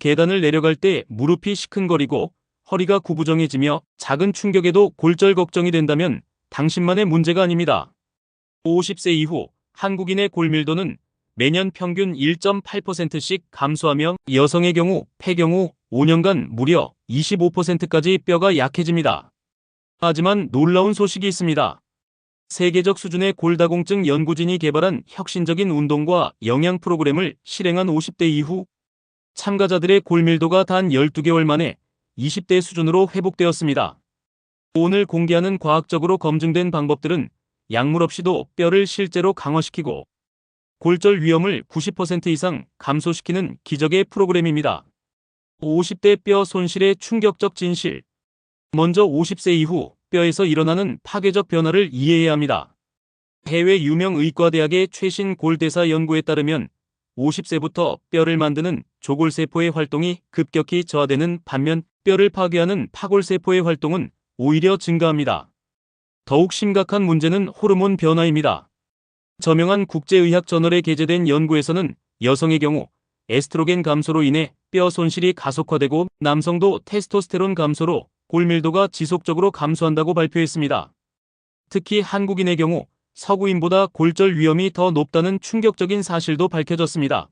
계단을 내려갈 때 무릎이 시큰거리고 허리가 구부정해지며 작은 충격에도 골절 걱정이 된다면 당신만의 문제가 아닙니다. 50세 이후 한국인의 골밀도는 매년 평균 1.8%씩 감소하며 여성의 경우 폐경후 5년간 무려 25%까지 뼈가 약해집니다. 하지만 놀라운 소식이 있습니다. 세계적 수준의 골다공증 연구진이 개발한 혁신적인 운동과 영양 프로그램을 실행한 50대 이후 참가자들의 골밀도가 단 12개월 만에 20대 수준으로 회복되었습니다. 오늘 공개하는 과학적으로 검증된 방법들은 약물 없이도 뼈를 실제로 강화시키고 골절 위험을 90% 이상 감소시키는 기적의 프로그램입니다. 50대 뼈 손실의 충격적 진실. 먼저 50세 이후 뼈에서 일어나는 파괴적 변화를 이해해야 합니다. 해외 유명 의과대학의 최신 골대사 연구에 따르면 50세부터 뼈를 만드는 조골세포의 활동이 급격히 저하되는 반면 뼈를 파괴하는 파골세포의 활동은 오히려 증가합니다. 더욱 심각한 문제는 호르몬 변화입니다. 저명한 국제의학 저널에 게재된 연구에서는 여성의 경우 에스트로겐 감소로 인해 뼈 손실이 가속화되고 남성도 테스토스테론 감소로 골밀도가 지속적으로 감소한다고 발표했습니다. 특히 한국인의 경우 서구인보다 골절 위험이 더 높다는 충격적인 사실도 밝혀졌습니다.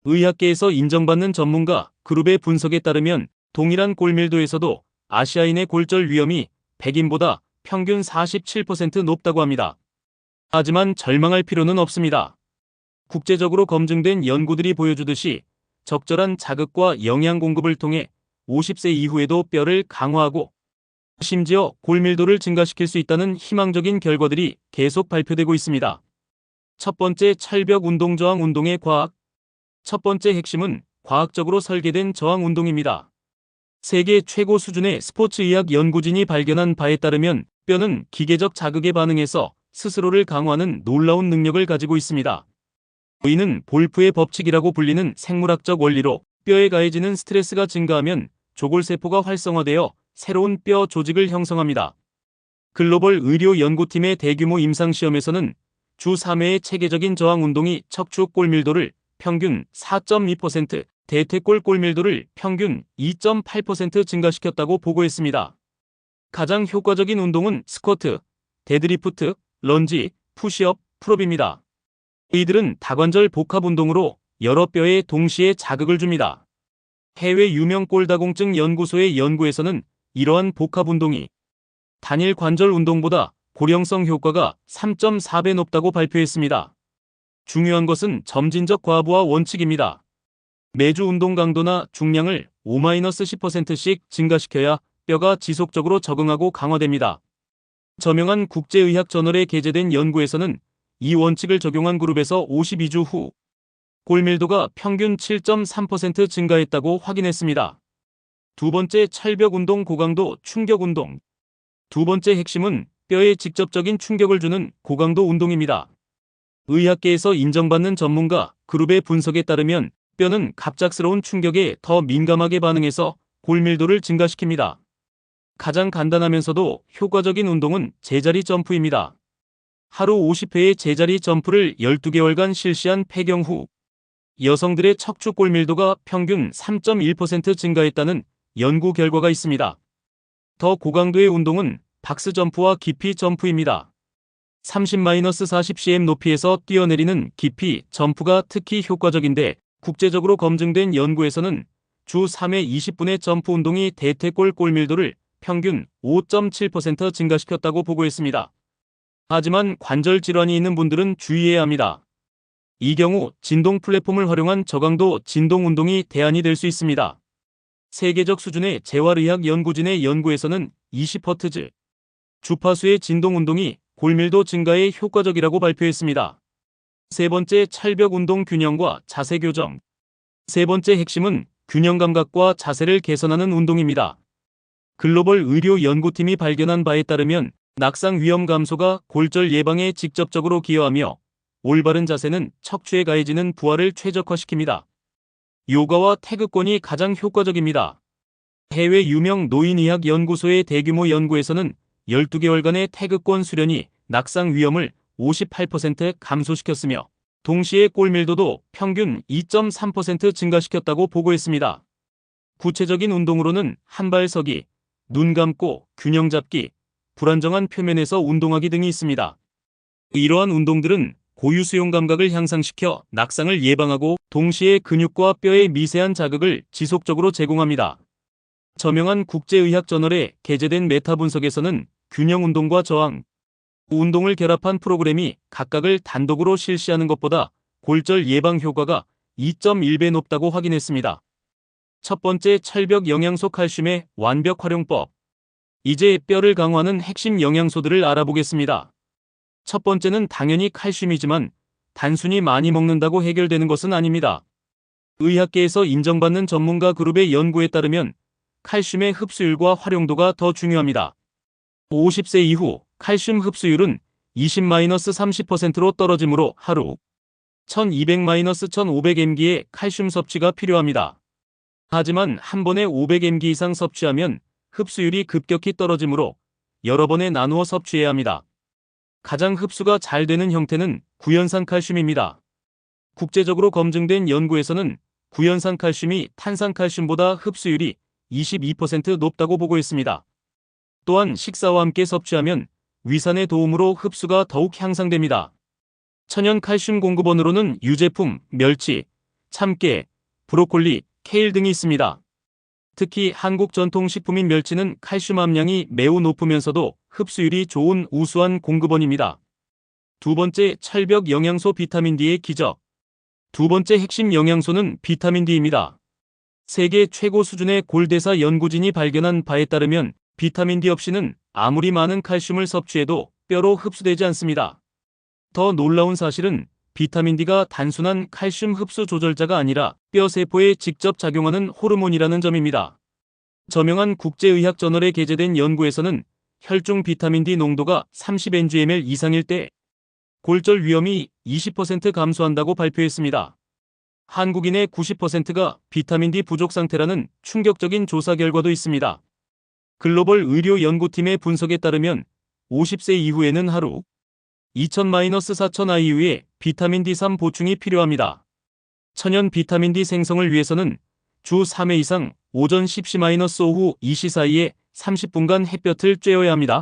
의학계에서 인정받는 전문가 그룹의 분석에 따르면 동일한 골밀도에서도 아시아인의 골절 위험이 백인보다 평균 47% 높다고 합니다. 하지만 절망할 필요는 없습니다. 국제적으로 검증된 연구들이 보여주듯이 적절한 자극과 영양 공급을 통해 50세 이후에도 뼈를 강화하고 심지어 골밀도를 증가시킬 수 있다는 희망적인 결과들이 계속 발표되고 있습니다. 첫 번째, 철벽 운동 저항 운동의 과학. 첫 번째 핵심은 과학적으로 설계된 저항 운동입니다. 세계 최고 수준의 스포츠의학 연구진이 발견한 바에 따르면 뼈는 기계적 자극에 반응해서 스스로를 강화하는 놀라운 능력을 가지고 있습니다. 이는 볼프의 법칙이라고 불리는 생물학적 원리로 뼈에 가해지는 스트레스가 증가하면 조골세포가 활성화되어 새로운 뼈 조직을 형성합니다. 글로벌 의료 연구팀의 대규모 임상시험에서는 주 3회의 체계적인 저항 운동이 척추 골밀도를 평균 4.2%, 대퇴골 골밀도를 평균 2.8% 증가시켰다고 보고했습니다. 가장 효과적인 운동은 스쿼트, 데드리프트, 런지, 푸시업, 풀업입니다. 이들은 다관절 복합 운동으로 여러 뼈에 동시에 자극을 줍니다. 해외 유명 골다공증 연구소의 연구에서는 이러한 복합 운동이 단일 관절 운동보다 고령성 효과가 3.4배 높다고 발표했습니다. 중요한 것은 점진적 과부하 원칙입니다. 매주 운동 강도나 중량을 5-10%씩 증가시켜야 뼈가 지속적으로 적응하고 강화됩니다. 저명한 국제의학 저널에 게재된 연구에서는 이 원칙을 적용한 그룹에서 52주 후 골밀도가 평균 7.3% 증가했다고 확인했습니다. 두 번째, 철벽 운동 고강도 충격 운동. 두 번째 핵심은 뼈에 직접적인 충격을 주는 고강도 운동입니다. 의학계에서 인정받는 전문가 그룹의 분석에 따르면 뼈는 갑작스러운 충격에 더 민감하게 반응해서 골밀도를 증가시킵니다. 가장 간단하면서도 효과적인 운동은 제자리 점프입니다. 하루 50회의 제자리 점프를 12개월간 실시한 폐경 후 여성들의 척추 골밀도가 평균 3.1% 증가했다는 연구 결과가 있습니다. 더 고강도의 운동은 박스 점프와 깊이 점프입니다. 30-40cm 높이에서 뛰어내리는 깊이 점프가 특히 효과적인데 국제적으로 검증된 연구에서는 주 3회 20분의 점프 운동이 대퇴골 골밀도를 평균 5.7% 증가시켰다고 보고했습니다. 하지만 관절 질환이 있는 분들은 주의해야 합니다. 이 경우 진동 플랫폼을 활용한 저강도 진동 운동이 대안이 될 수 있습니다. 세계적 수준의 재활의학 연구진의 연구에서는 20Hz 주파수의 진동 운동이 골밀도 증가에 효과적이라고 발표했습니다. 세 번째, 철벽 운동 균형과 자세 교정. 세 번째 핵심은 균형 감각과 자세를 개선하는 운동입니다. 글로벌 의료 연구팀이 발견한 바에 따르면 낙상 위험 감소가 골절 예방에 직접적으로 기여하며 올바른 자세는 척추에 가해지는 부하를 최적화시킵니다. 요가와 태극권이 가장 효과적입니다. 해외 유명 노인의학 연구소의 대규모 연구에서는 12개월간의 태극권 수련이 낙상 위험을 58% 감소시켰으며 동시에 골밀도도 평균 2.3% 증가시켰다고 보고했습니다. 구체적인 운동으로는 한발 서기, 눈 감고 균형 잡기, 불안정한 표면에서 운동하기 등이 있습니다. 이러한 운동들은 고유 수용 감각을 향상시켜 낙상을 예방하고 동시에 근육과 뼈의 미세한 자극을 지속적으로 제공합니다. 저명한 국제의학 저널에 게재된 메타 분석에서는 균형 운동과 저항 운동을 결합한 프로그램이 각각을 단독으로 실시하는 것보다 골절 예방 효과가 2.1배 높다고 확인했습니다. 첫 번째, 철벽 영양소 칼슘의 완벽 활용법. 이제 뼈를 강화하는 핵심 영양소들을 알아보겠습니다. 첫 번째는 당연히 칼슘이지만 단순히 많이 먹는다고 해결되는 것은 아닙니다. 의학계에서 인정받는 전문가 그룹의 연구에 따르면 칼슘의 흡수율과 활용도가 더 중요합니다. 50세 이후 칼슘 흡수율은 20-30%로 떨어지므로 하루 1200-1500mg의 칼슘 섭취가 필요합니다. 하지만 한 번에 500mg 이상 섭취하면 흡수율이 급격히 떨어지므로 여러 번에 나누어 섭취해야 합니다. 가장 흡수가 잘 되는 형태는 구연산 칼슘입니다. 국제적으로 검증된 연구에서는 구연산 칼슘이 탄산 칼슘보다 흡수율이 22% 높다고 보고했습니다. 또한 식사와 함께 섭취하면 위산의 도움으로 흡수가 더욱 향상됩니다. 천연 칼슘 공급원으로는 유제품, 멸치, 참깨, 브로콜리, 케일 등이 있습니다. 특히 한국 전통식품인 멸치는 칼슘 함량이 매우 높으면서도 흡수율이 좋은 우수한 공급원입니다. 두 번째, 철벽 영양소 비타민 D의 기적. 두 번째 핵심 영양소는 비타민 D입니다. 세계 최고 수준의 골대사 연구진이 발견한 바에 따르면 비타민 D 없이는 아무리 많은 칼슘을 섭취해도 뼈로 흡수되지 않습니다. 더 놀라운 사실은 비타민 D가 단순한 칼슘 흡수 조절자가 아니라 뼈 세포에 직접 작용하는 호르몬이라는 점입니다. 저명한 국제의학 저널에 게재된 연구에서는 혈중 비타민 D 농도가 30 ng/ml 이상일 때 골절 위험이 20% 감소한다고 발표했습니다. 한국인의 90%가 비타민 D 부족 상태라는 충격적인 조사 결과도 있습니다. 글로벌 의료 연구팀의 분석에 따르면 50세 이후에는 하루 2000-4000 IU의 비타민 D3 보충이 필요합니다. 천연 비타민 D 생성을 위해서는 주 3회 이상 오전 10시- 오후 2시 사이에 30분간 햇볕을 쬐어야 합니다.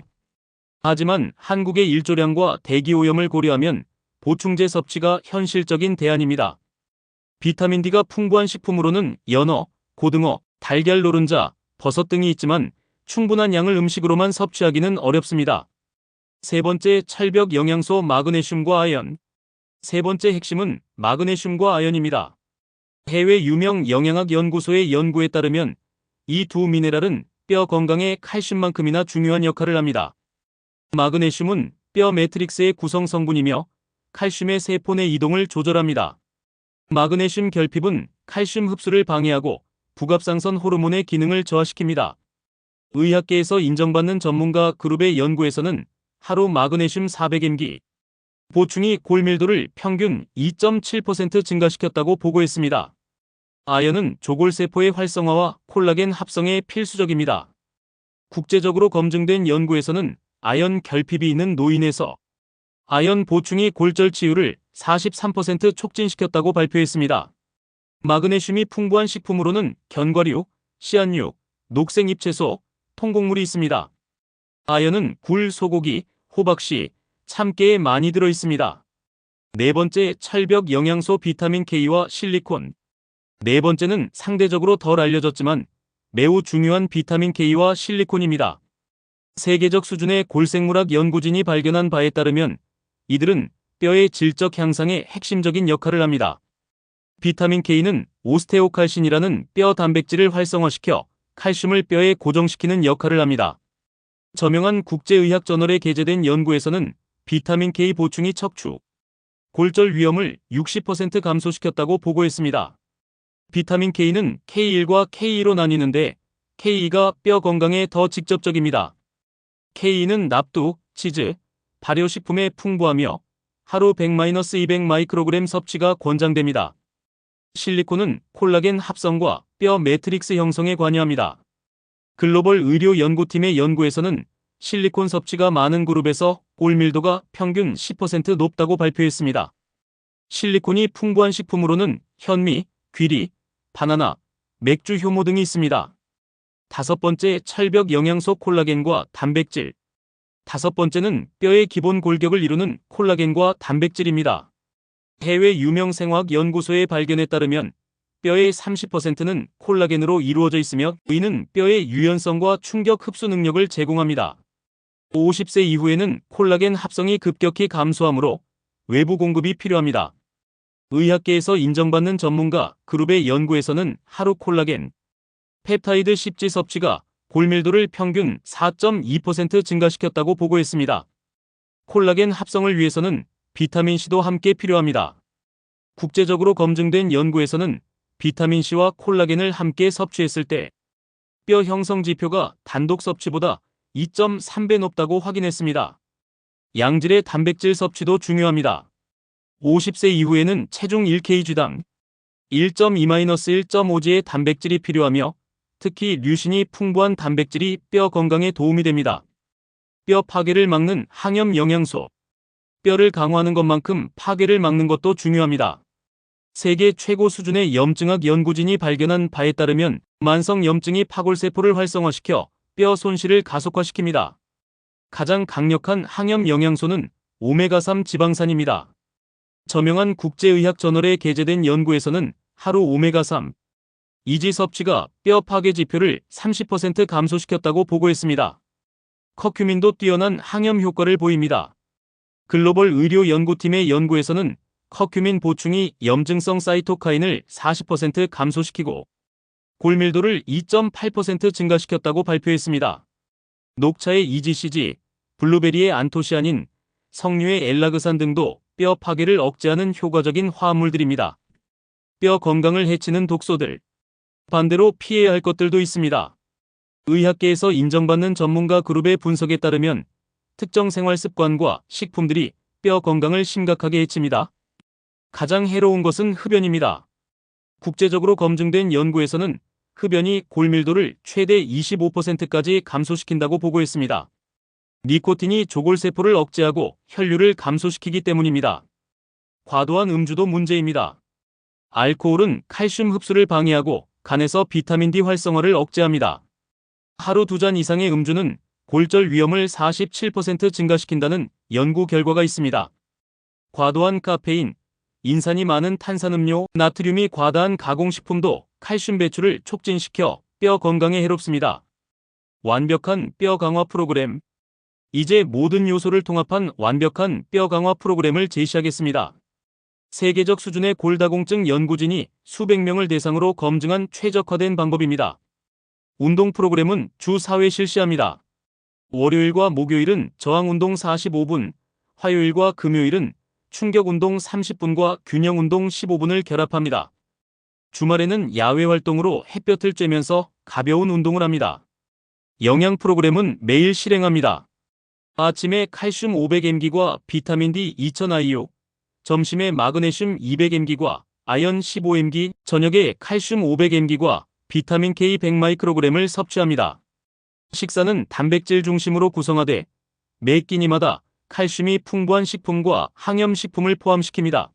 하지만 한국의 일조량과 대기오염을 고려하면 보충제 섭취가 현실적인 대안입니다. 비타민 D가 풍부한 식품으로는 연어, 고등어, 달걀 노른자, 버섯 등이 있지만 충분한 양을 음식으로만 섭취하기는 어렵습니다. 세 번째, 철벽 영양소 마그네슘과 아연. 세 번째 핵심은 마그네슘과 아연입니다. 해외 유명 영양학 연구소의 연구에 따르면 이 두 미네랄은 뼈 건강에 칼슘만큼이나 중요한 역할을 합니다. 마그네슘은 뼈 매트릭스의 구성 성분이며 칼슘의 세포 내 이동을 조절합니다. 마그네슘 결핍은 칼슘 흡수를 방해하고 부갑상선 호르몬의 기능을 저하시킵니다. 의학계에서 인정받는 전문가 그룹의 연구에서는 하루 마그네슘 400mg 보충이 골밀도를 평균 2.7% 증가시켰다고 보고했습니다. 아연은 조골세포의 활성화와 콜라겐 합성에 필수적입니다. 국제적으로 검증된 연구에서는 아연 결핍이 있는 노인에서 아연 보충이 골절 치유를 43% 촉진시켰다고 발표했습니다. 마그네슘이 풍부한 식품으로는 견과류, 씨앗류, 녹색 잎채소, 통곡물이 있습니다. 아연은 굴, 소고기, 호박씨, 참깨에 많이 들어 있습니다. 네 번째, 철벽 영양소 비타민 K와 실리콘. 네 번째는 상대적으로 덜 알려졌지만 매우 중요한 비타민 K와 실리콘입니다. 세계적 수준의 골생물학 연구진이 발견한 바에 따르면 이들은 뼈의 질적 향상에 핵심적인 역할을 합니다. 비타민 K는 오스테오칼신이라는 뼈 단백질을 활성화시켜 칼슘을 뼈에 고정시키는 역할을 합니다. 저명한 국제의학 저널에 게재된 연구에서는 비타민 K 보충이 척추, 골절 위험을 60% 감소시켰다고 보고했습니다. 비타민 K는 K1과 K2로 나뉘는데 K2가 뼈 건강에 더 직접적입니다. K2는 납두, 치즈, 발효식품에 풍부하며 하루 100-200 마이크로그램 섭취가 권장됩니다. 실리콘은 콜라겐 합성과 뼈 매트릭스 형성에 관여합니다. 글로벌 의료 연구팀의 연구에서는 실리콘 섭취가 많은 그룹에서 골밀도가 평균 10% 높다고 발표했습니다. 실리콘이 풍부한 식품으로는 현미, 귀리, 바나나, 맥주 효모 등이 있습니다. 다섯 번째, 철벽 영양소 콜라겐과 단백질. 다섯 번째는 뼈의 기본 골격을 이루는 콜라겐과 단백질입니다. 해외 유명 생화학 연구소의 발견에 따르면 뼈의 30%는 콜라겐으로 이루어져 있으며 이는 뼈의 유연성과 충격 흡수 능력을 제공합니다. 50세 이후에는 콜라겐 합성이 급격히 감소하므로 외부 공급이 필요합니다. 의학계에서 인정받는 전문가 그룹의 연구에서는 하루 콜라겐, 펩타이드 10지 섭취가 골밀도를 평균 4.2% 증가시켰다고 보고했습니다. 콜라겐 합성을 위해서는 비타민C도 함께 필요합니다. 국제적으로 검증된 연구에서는 비타민C와 콜라겐을 함께 섭취했을 때 뼈 형성 지표가 단독 섭취보다 2.3배 높다고 확인했습니다. 양질의 단백질 섭취도 중요합니다. 50세 이후에는 체중 1kg당 1.2-1.5g의 단백질이 필요하며 특히 류신이 풍부한 단백질이 뼈 건강에 도움이 됩니다. 뼈 파괴를 막는 항염 영양소. 뼈를 강화하는 것만큼 파괴를 막는 것도 중요합니다. 세계 최고 수준의 염증학 연구진이 발견한 바에 따르면 만성 염증이 파골세포를 활성화시켜 뼈 손실을 가속화시킵니다. 가장 강력한 항염 영양소는 오메가3 지방산입니다. 저명한 국제의학 저널에 게재된 연구에서는 하루 오메가3, 이지 섭취가 뼈 파괴 지표를 30% 감소시켰다고 보고했습니다. 커큐민도 뛰어난 항염 효과를 보입니다. 글로벌 의료 연구팀의 연구에서는 커큐민 보충이 염증성 사이토카인을 40% 감소시키고 골밀도를 2.8% 증가시켰다고 발표했습니다. 녹차의 EGCG, 블루베리의 안토시아닌, 석류의 엘라그산 등도 뼈 파괴를 억제하는 효과적인 화합물들입니다. 뼈 건강을 해치는 독소들. 반대로 피해야 할 것들도 있습니다. 의학계에서 인정받는 전문가 그룹의 분석에 따르면 특정 생활 습관과 식품들이 뼈 건강을 심각하게 해칩니다. 가장 해로운 것은 흡연입니다. 국제적으로 검증된 연구에서는 흡연이 골밀도를 최대 25%까지 감소시킨다고 보고했습니다. 니코틴이 조골세포를 억제하고 혈류를 감소시키기 때문입니다. 과도한 음주도 문제입니다. 알코올은 칼슘 흡수를 방해하고 간에서 비타민 D 활성화를 억제합니다. 하루 2잔 이상의 음주는 골절 위험을 47% 증가시킨다는 연구 결과가 있습니다. 과도한 카페인, 인산이 많은 탄산음료, 나트륨이 과다한 가공식품도 칼슘 배출을 촉진시켜 뼈 건강에 해롭습니다. 완벽한 뼈 강화 프로그램. 이제 모든 요소를 통합한 완벽한 뼈 강화 프로그램을 제시하겠습니다. 세계적 수준의 골다공증 연구진이 수백 명을 대상으로 검증한 최적화된 방법입니다. 운동 프로그램은 주 4회 실시합니다. 월요일과 목요일은 저항운동 45분, 화요일과 금요일은 충격운동 30분과 균형운동 15분을 결합합니다. 주말에는 야외 활동으로 햇볕을 쬐면서 가벼운 운동을 합니다. 영양 프로그램은 매일 실행합니다. 아침에 칼슘 500mg과 비타민 D 2000IU, 점심에 마그네슘 200mg과 아연 15mg, 저녁에 칼슘 500mg과 비타민 K 100마이크로그램을 섭취합니다. 식사는 단백질 중심으로 구성하되 매 끼니마다 칼슘이 풍부한 식품과 항염식품을 포함시킵니다.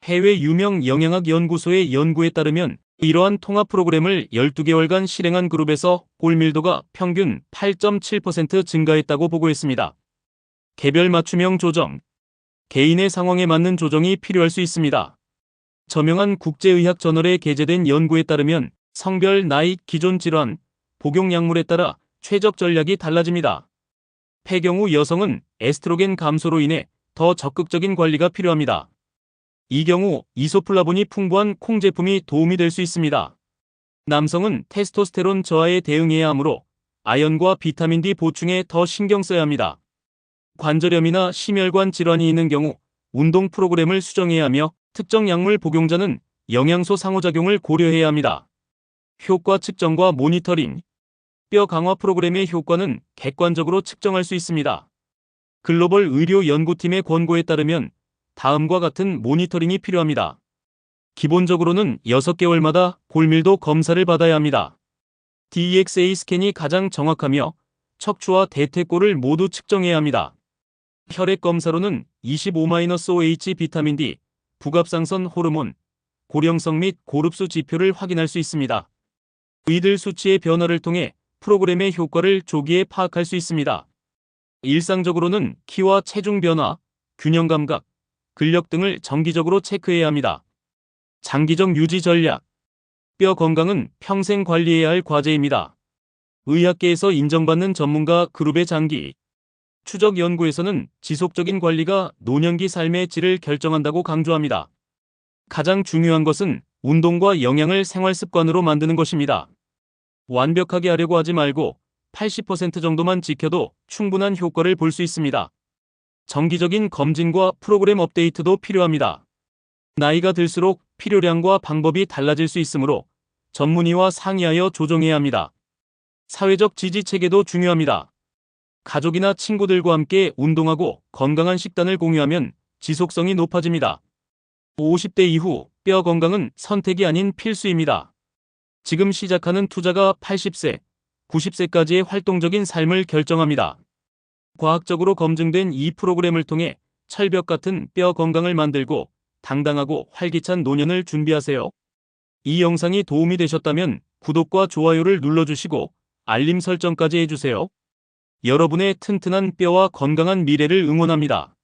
해외 유명 영양학 연구소의 연구에 따르면 이러한 통합 프로그램을 12개월간 실행한 그룹에서 골밀도가 평균 8.7% 증가했다고 보고했습니다. 개별 맞춤형 조정. 개인의 상황에 맞는 조정이 필요할 수 있습니다. 저명한 국제의학 저널에 게재된 연구에 따르면 성별, 나이, 기존 질환, 복용 약물에 따라 최적 전략이 달라집니다. 폐경 여성은 에스트로겐 감소로 인해 더 적극적인 관리가 필요합니다. 이 경우 이소플라본이 풍부한 콩 제품이 도움이 될 수 있습니다. 남성은 테스토스테론 저하에 대응해야 하므로 아연과 비타민 D 보충에 더 신경 써야 합니다. 관절염이나 심혈관 질환이 있는 경우 운동 프로그램을 수정해야 하며 특정 약물 복용자는 영양소 상호작용을 고려해야 합니다. 효과 측정과 모니터링. 뼈 강화 프로그램의 효과는 객관적으로 측정할 수 있습니다. 글로벌 의료 연구팀의 권고에 따르면 다음과 같은 모니터링이 필요합니다. 기본적으로는 6개월마다 골밀도 검사를 받아야 합니다. DEXA 스캔이 가장 정확하며 척추와 대퇴골을 모두 측정해야 합니다. 혈액 검사로는 25-OH 비타민 D, 부갑상선 호르몬, 고령성 및 고릅수 지표를 확인할 수 있습니다. 이들 수치의 변화를 통해 프로그램의 효과를 조기에 파악할 수 있습니다. 일상적으로는 키와 체중 변화, 균형 감각, 근력 등을 정기적으로 체크해야 합니다. 장기적 유지 전략. 뼈 건강은 평생 관리해야 할 과제입니다. 의학계에서 인정받는 전문가 그룹의 장기 추적 연구에서는 지속적인 관리가 노년기 삶의 질을 결정한다고 강조합니다. 가장 중요한 것은 운동과 영양을 생활 습관으로 만드는 것입니다. 완벽하게 하려고 하지 말고 80% 정도만 지켜도 충분한 효과를 볼 수 있습니다. 정기적인 검진과 프로그램 업데이트도 필요합니다. 나이가 들수록 필요량과 방법이 달라질 수 있으므로 전문의와 상의하여 조정해야 합니다. 사회적 지지 체계도 중요합니다. 가족이나 친구들과 함께 운동하고 건강한 식단을 공유하면 지속성이 높아집니다. 50대 이후 뼈 건강은 선택이 아닌 필수입니다. 지금 시작하는 투자가 80세, 90세까지의 활동적인 삶을 결정합니다. 과학적으로 검증된 이 프로그램을 통해 철벽 같은 뼈 건강을 만들고 당당하고 활기찬 노년을 준비하세요. 이 영상이 도움이 되셨다면 구독과 좋아요를 눌러주시고 알림 설정까지 해주세요. 여러분의 튼튼한 뼈와 건강한 미래를 응원합니다.